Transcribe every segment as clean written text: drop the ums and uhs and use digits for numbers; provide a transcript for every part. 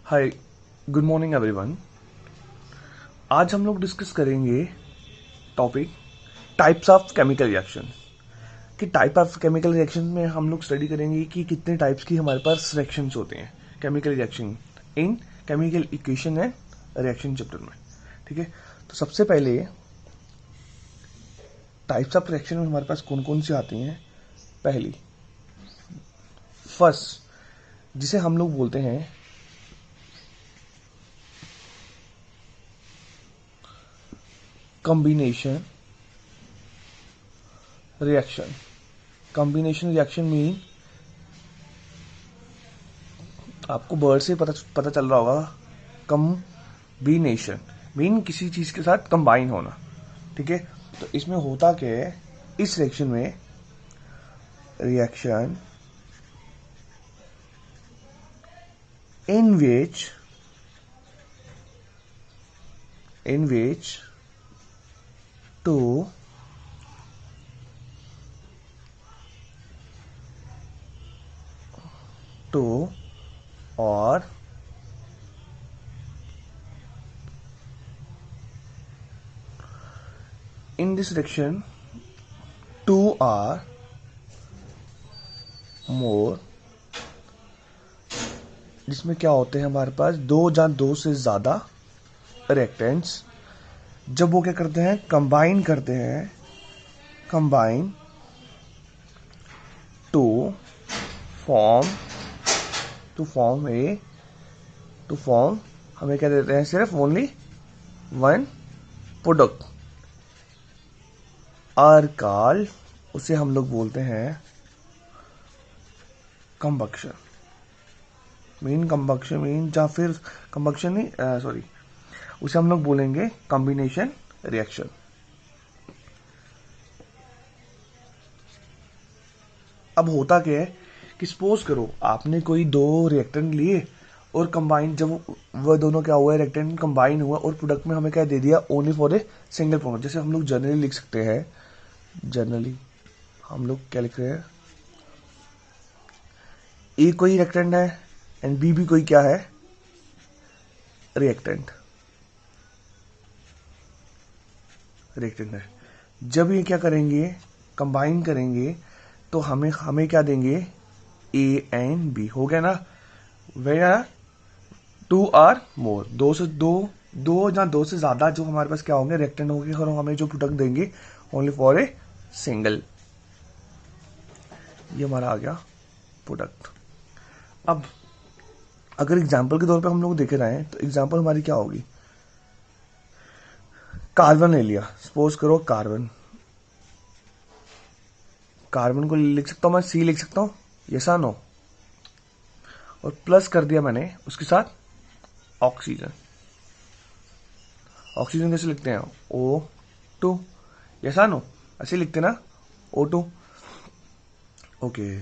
हाय, good morning everyone. आज हम लोग डिस्कस करेंगे topic types of chemical reaction. कि टाइप ऑफ केमिकल रिएक्शन में हम लोग स्टडी करेंगे कि कितने टाइप्स की हमारे पास रिएक्शंस होते हैं chemical reaction in chemical equation and reaction chapter में। ठीक है, तो सबसे पहले टाइप्स ऑफ रिएक्शन में हमारे पास कौन कौन सी आती हैं। पहली, फर्स्ट, जिसे हम लोग बोलते हैं combination reaction. Combination reaction mean, आपको वर्ड से पता चल रहा होगा, कम्बिनेशन मीन किसी चीज के साथ कंबाइन होना। ठीक है, तो इसमें होता क्या है, इस रिएक्शन में रिएक्शन इन विच टू और in this reaction two or more, जिसमें क्या होते हैं हमारे पास दो या दो से ज्यादा रिएक्टेंट्स, जब वो क्या करते हैं, कंबाइन करते हैं, कंबाइन टू फॉर्म हमें क्या देते हैं, सिर्फ only one product are called, उसे हम लोग बोलते हैं कंबक्शन मीन या फिर कंबक्शन नहीं, सॉरी, उसे हम लोग बोलेंगे कॉम्बिनेशन रिएक्शन। अब होता क्या है कि सपोज करो आपने कोई दो रिएक्टेंट लिए और कंबाइन, जब वह दोनों क्या हुआ, रिएक्टेंट कंबाइन हुआ और प्रोडक्ट में हमें क्या दे दिया, only for a single product. जैसे हम लोग जनरली लिख सकते हैं, जनरली हम लोग क्या लिख रहे हैं, ए कोई रिएक्टेंट है एंड बी भी कोई क्या है, रिएक्टेंट है। जब ये क्या करेंगे, कंबाइन करेंगे, तो हमें क्या देंगे, ए एंड बी। हो गया ना, वेयर टू आर मोर, दो या दो से ज्यादा जो हमारे पास क्या होंगे, रिएक्टेंट होंगे, और हमें जो प्रोडक्ट देंगे ओनली फॉर ए सिंगल। ये हमारा आ गया प्रोडक्ट। अब अगर एग्जाम्पल के तौर पे हम लोग देख रहे हैं, तो एग्जाम्पल हमारी क्या होगी, कार्बन ले लिया, सपोज करो कार्बन को लिख सकता हूं मैं, सी लिख सकता हूं, यसा नो, और प्लस कर दिया मैंने उसके साथ ऑक्सीजन। ऑक्सीजन कैसे लिखते हैं, O2, यसा नो, ऐसे लिखते ना, O2। ओके,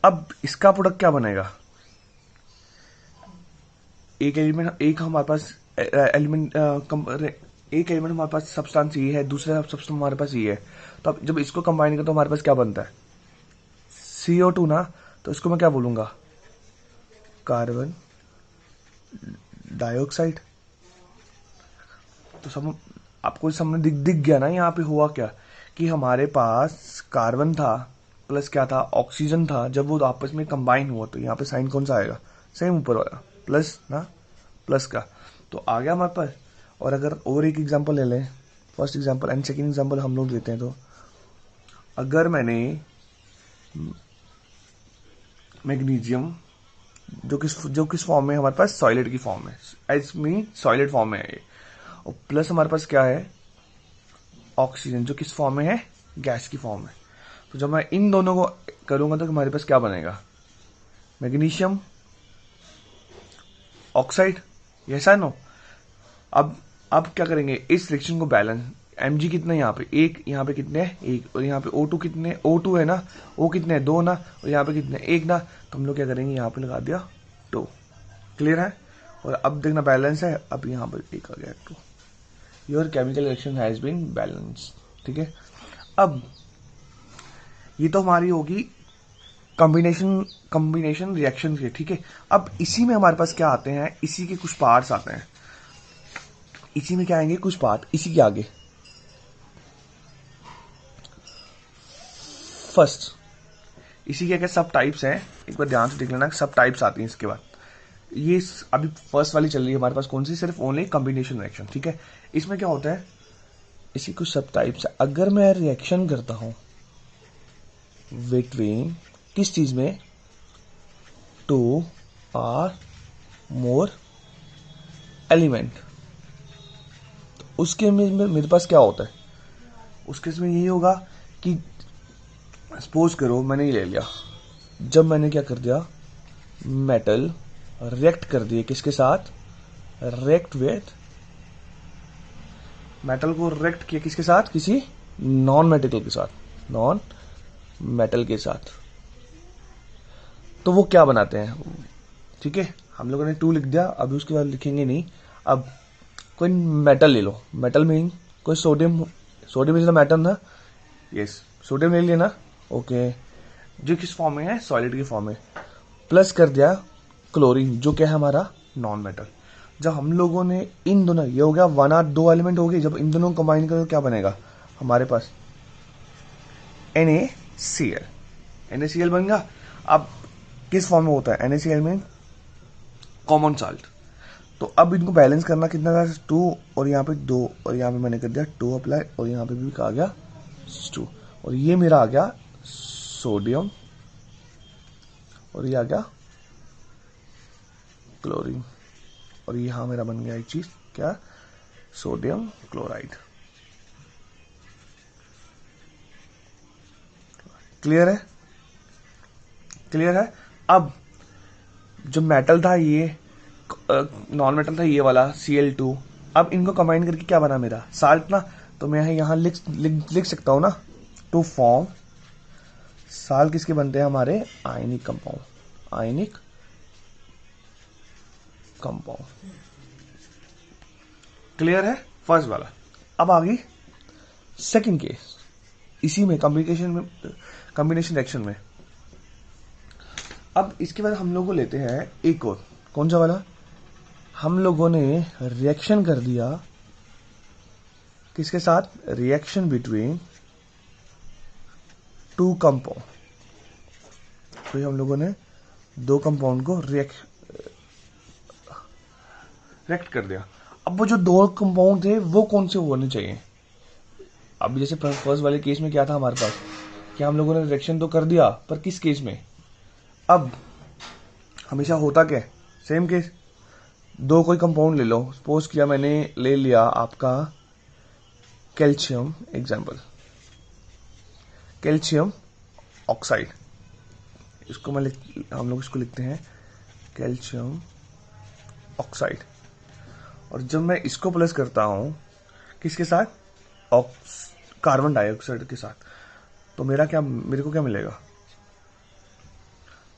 अब इसका प्रोडक्ट क्या बनेगा, एक एलिमेंट, एक हमारे पास एलिमेंट, एक एलिमेंट हमारे पास सब्सटेंस ये है, दूसरा सब्सटेंस हमारे पास ये है, तो अब जब इसको कंबाइन करें तो हमारे पास क्या बनता है, CO2 ना। तो इसको मैं क्या बोलूंगा, कार्बन डाइऑक्साइड। तो सब आपको सामने दिख गया ना, यहाँ पे हुआ क्या कि हमारे पास कार्बन था प्लस क्या था, ऑक्सीजन था। जब वो आपस में कंबाइन हुआ तो यहाँ पे साइन कौन सा आएगा, सेम ऊपर वाला प्लस ना, प्लस का। तो आ गया हमारे पास। और अगर और एक एग्जांपल ले लें, first example and second example हम लोग देते हैं, तो अगर मैंने मैग्नीशियम, जो किस फॉर्म में हमारे पास, सॉलिड की फॉर्म में, एच मीन सॉलिड फॉर्म में है ये, और प्लस हमारे पास क्या है, ऑक्सीजन, जो किस फॉर्म में है, गैस की फॉर्म में। तो जब मैं इन दोनों को करूंगा तो हमारे पास क्या बनेगा, मैग्नीशियम ऑक्साइड, यस नो। अब क्या करेंगे, इस रिएक्शन को बैलेंस, Mg कितने यहाँ पे, एक, यहाँ पे कितने हैं, एक, और यहाँ पे O2 कितने, O2 है ना, O कितने हैं, दो ना, और यहाँ पे कितने, एक ना। तो हम लोग क्या करेंगे, यहाँ पे लगा दिया 2। क्लियर है। और अब देखना बैलेंस है, अब यहाँ पर एक आ गया 2, your chemical reaction has been balance. ठीक है, अब ये तो हमारी होगी कॉम्बिनेशन रिएक्शन के, ठीक है। अब इसी में हमारे पास क्या आते हैं, इसी के कुछ पार्ट्स आते हैं। इसी में क्या आएंगे, कुछ पार्ट इसी के आगे। फर्स्ट इसी के क्या सब टाइप्स हैं, एक बार ध्यान से देख लेना, सब टाइप्स आती हैं इसके बाद। ये अभी फर्स्ट वाली चल रही है हमारे पास, कौन सी, सिर्फ ओनली कॉम्बिनेशन रिएक्शन, ठीक है। इसमें क्या होता है, इसी कुछ सब टाइप्स है। अगर मैं रिएक्शन करता हूं बिटवीन किस चीज में, 2 और मोर एलिमेंट, तो उसके में मेरे पास क्या होता है, उसके में यही होगा कि सपोज करो मैंने ये ले लिया, जब मैंने क्या कर दिया, मेटल रिएक्ट कर दिए किसके साथ, रिएक्ट विथ, मेटल को रिएक्ट किया किसके साथ, किसी नॉन मेटल के साथ, नॉन मेटल के साथ, तो वो क्या बनाते हैं, ठीक है। हम लोगों ने 2 लिख दिया, अभी उसके बाद लिखेंगे नहीं। अब कोई मेटल ले लो, मेटल में कोई sodium, sodium is the metal ना, यस, सोडियम ले लिया ना, ओके, जो किस फॉर्म में है, सॉलिड की फॉर्म में, प्लस कर दिया क्लोरीन, जो क्या है हमारा नॉन मेटल। जब हम लोगों ने इन दोनों, ये हो गया 1 और 2 एलिमेंट हो गए, जब इन दोनों को कंबाइन करो क्या बनेगा हमारे पास, NaCl, NaCl बन गया। अब किस फॉर्म में होता है NaCl में, कॉमन साल्ट। तो अब इनको बैलेंस करना कितना था, 2 और यहाँ पे 2, और यहाँ पे मैंने कर दिया 2 अप्लाई, और यहाँ पे भी आ गया 2, और ये मेरा आ गया सोडियम, और ये आ गया क्लोरीन, और यहां मेरा बन गया एक चीज क्या, सोडियम क्लोराइड। क्लियर है, क्लियर है। अब जो मेटल था ये, नॉन मेटल था ये वाला Cl2, अब इनको कंबाइन करके क्या बना मेरा, साल्ट ना, तो मैं यहां लिख सकता हूं ना, टू फॉर्म साल्ट किसके बनते हैं हमारे, ionic compound, ionic compound. Clear है फर्स्ट वाला। अब आगे सेकंड केस, इसी में कॉम्बिनेशन रिएक्शन में। अब इसके बाद हम लोग लेते हैं एक और, कौन सा वाला, हम लोगों ने रिएक्शन कर दिया किसके साथ, रिएक्शन बिटवीन 2 कंपाउंड, तो हम लोगों ने 2 कंपाउंड को रिएक्ट कर दिया। अब वो जो 2 कंपाउंड थे वो कौन से होने चाहिए, अब जैसे फर्स्ट वाले केस में क्या था हमारे पास, क्या हम लोगों ने रिएक्शन तो कर दिया, पर किस केस में, अब हमेशा होता क्या, सेम केस, 2 कोई कंपाउंड ले लो, सपोज किया मैंने ले लिया आपका कैल्शियम, एग्जाम्पल कैल्शियम ऑक्साइड, इसको हम लोग इसको लिखते हैं कैल्शियम ऑक्साइड, और जब मैं इसको प्लस करता हूं किसके साथ, कार्बन डाइऑक्साइड के साथ, तो मेरे को क्या मिलेगा,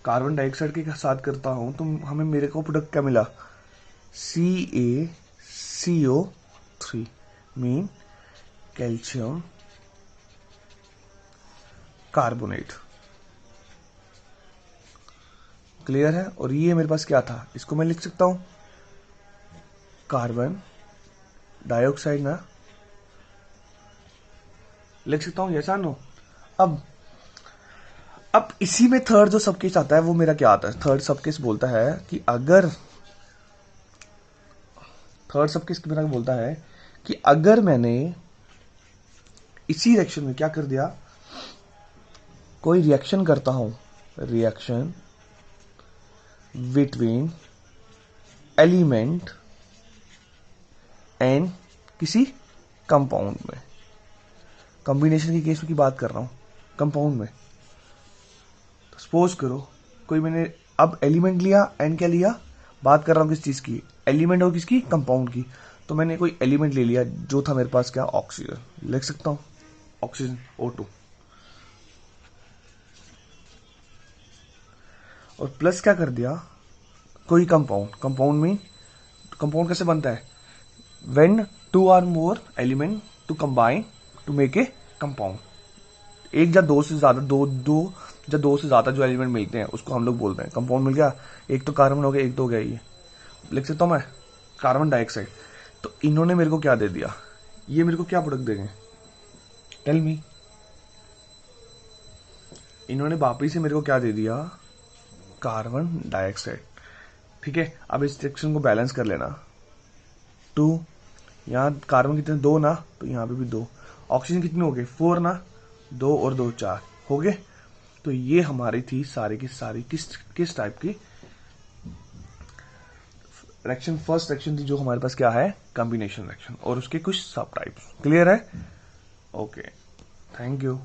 कार्बन डाइऑक्साइड के साथ करता हूं तो हमें मेरे को प्रोडक्ट क्या मिला, CaCO3 mean calcium carbonate. Clear है। और ये मेरे पास क्या था, इसको मैं लिख सकता हूं कार्बन डाइऑक्साइड ना, लिख सकता हूं, यस और नो। अब इसी में थर्ड जो सबकेस आता है वो मेरा क्या आता है, थर्ड सबकेस बोलता है कि अगर, थर्ड सबकेस मेरा बोलता है कि अगर मैंने इसी रिएक्शन में क्या कर दिया, कोई रिएक्शन करता हूं, रिएक्शन बिटवीन एलिमेंट एंड किसी कंपाउंड में, कॉम्बिनेशन की केस की बात कर रहा हूं, कंपाउंड में, तो सपोज करो कोई मैंने अब एलिमेंट लिया एंड क्या लिया, बात कर रहा हूं किस चीज की, एलिमेंट और किसकी, कंपाउंड की, तो मैंने कोई एलिमेंट ले लिया जो था मेरे पास क्या, ऑक्सीजन, लिख सकता हूं ऑक्सीजन O2, और प्लस क्या कर दिया, कोई कंपाउंड, कंपाउंड में, कंपाउंड कैसे बनता है, when 2 or more element to combine to make a compound, एक या 2 से ज्यादा, दो जब दो से ज्यादा जो एलिमेंट मिलते हैं उसको हम लोग बोलते हैं कंपाउंड। मिल गया, एक तो कार्बन हो गया, एक तो हो गया ये, लिख सकता हूं मैं कार्बन डाइऑक्साइड। तो इन्होंने मेरे को क्या दे दिया, ये मेरे को क्या प्रोडक्ट देंगे, टेल मी। इन्होंने वापिस से मेरे को क्या दे दिया, कार्बन डाइऑक्साइड। ठीक है, अब इस रिएक्शन को बैलेंस कर लेना। 2, यहाँ कार्बन कितने, 2 ना, तो यहाँ पे भी 2। ऑक्सीजन कितने हो गए, 4 ना, 2 और 2 4 हो गए। तो ये हमारी थी सारी की सारी किस टाइप की रिएक्शन। फर्स्ट रिएक्शन थी जो हमारे पास क्या है, कॉम्बिनेशन रिएक्शन, और उसके कुछ सब टाइप्स। क्लियर है? Okay, thank you.